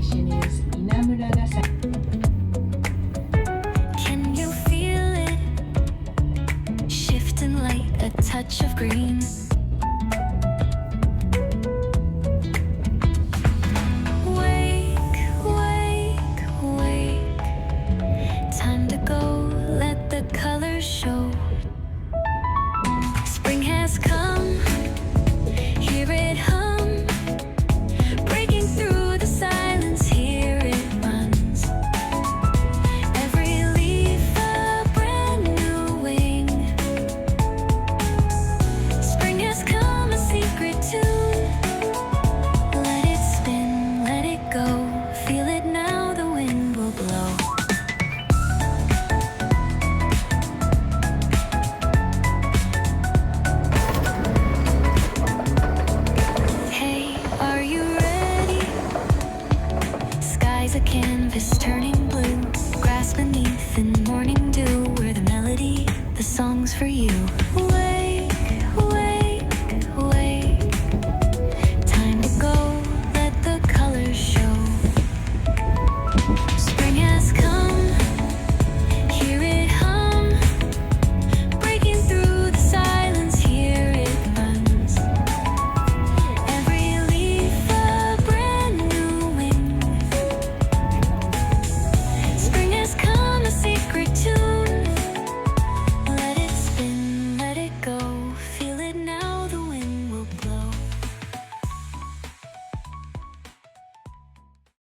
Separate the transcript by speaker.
Speaker 1: destination is 稲村ヶ崎
Speaker 2: Can you feel it? Shifting light, a touch of green. Wake, wake, wake. Time to go, let the colors show. Spring has come, hear it hum. Breaking through the silence, here it runs. Every leaf a brand new wing. Spring has come, a secret tune. Let it spin, let it go. Feel it now, the wind will blow. Hey, are you ready? Sky's a canvas turning blue. Grass beneath in morning dew.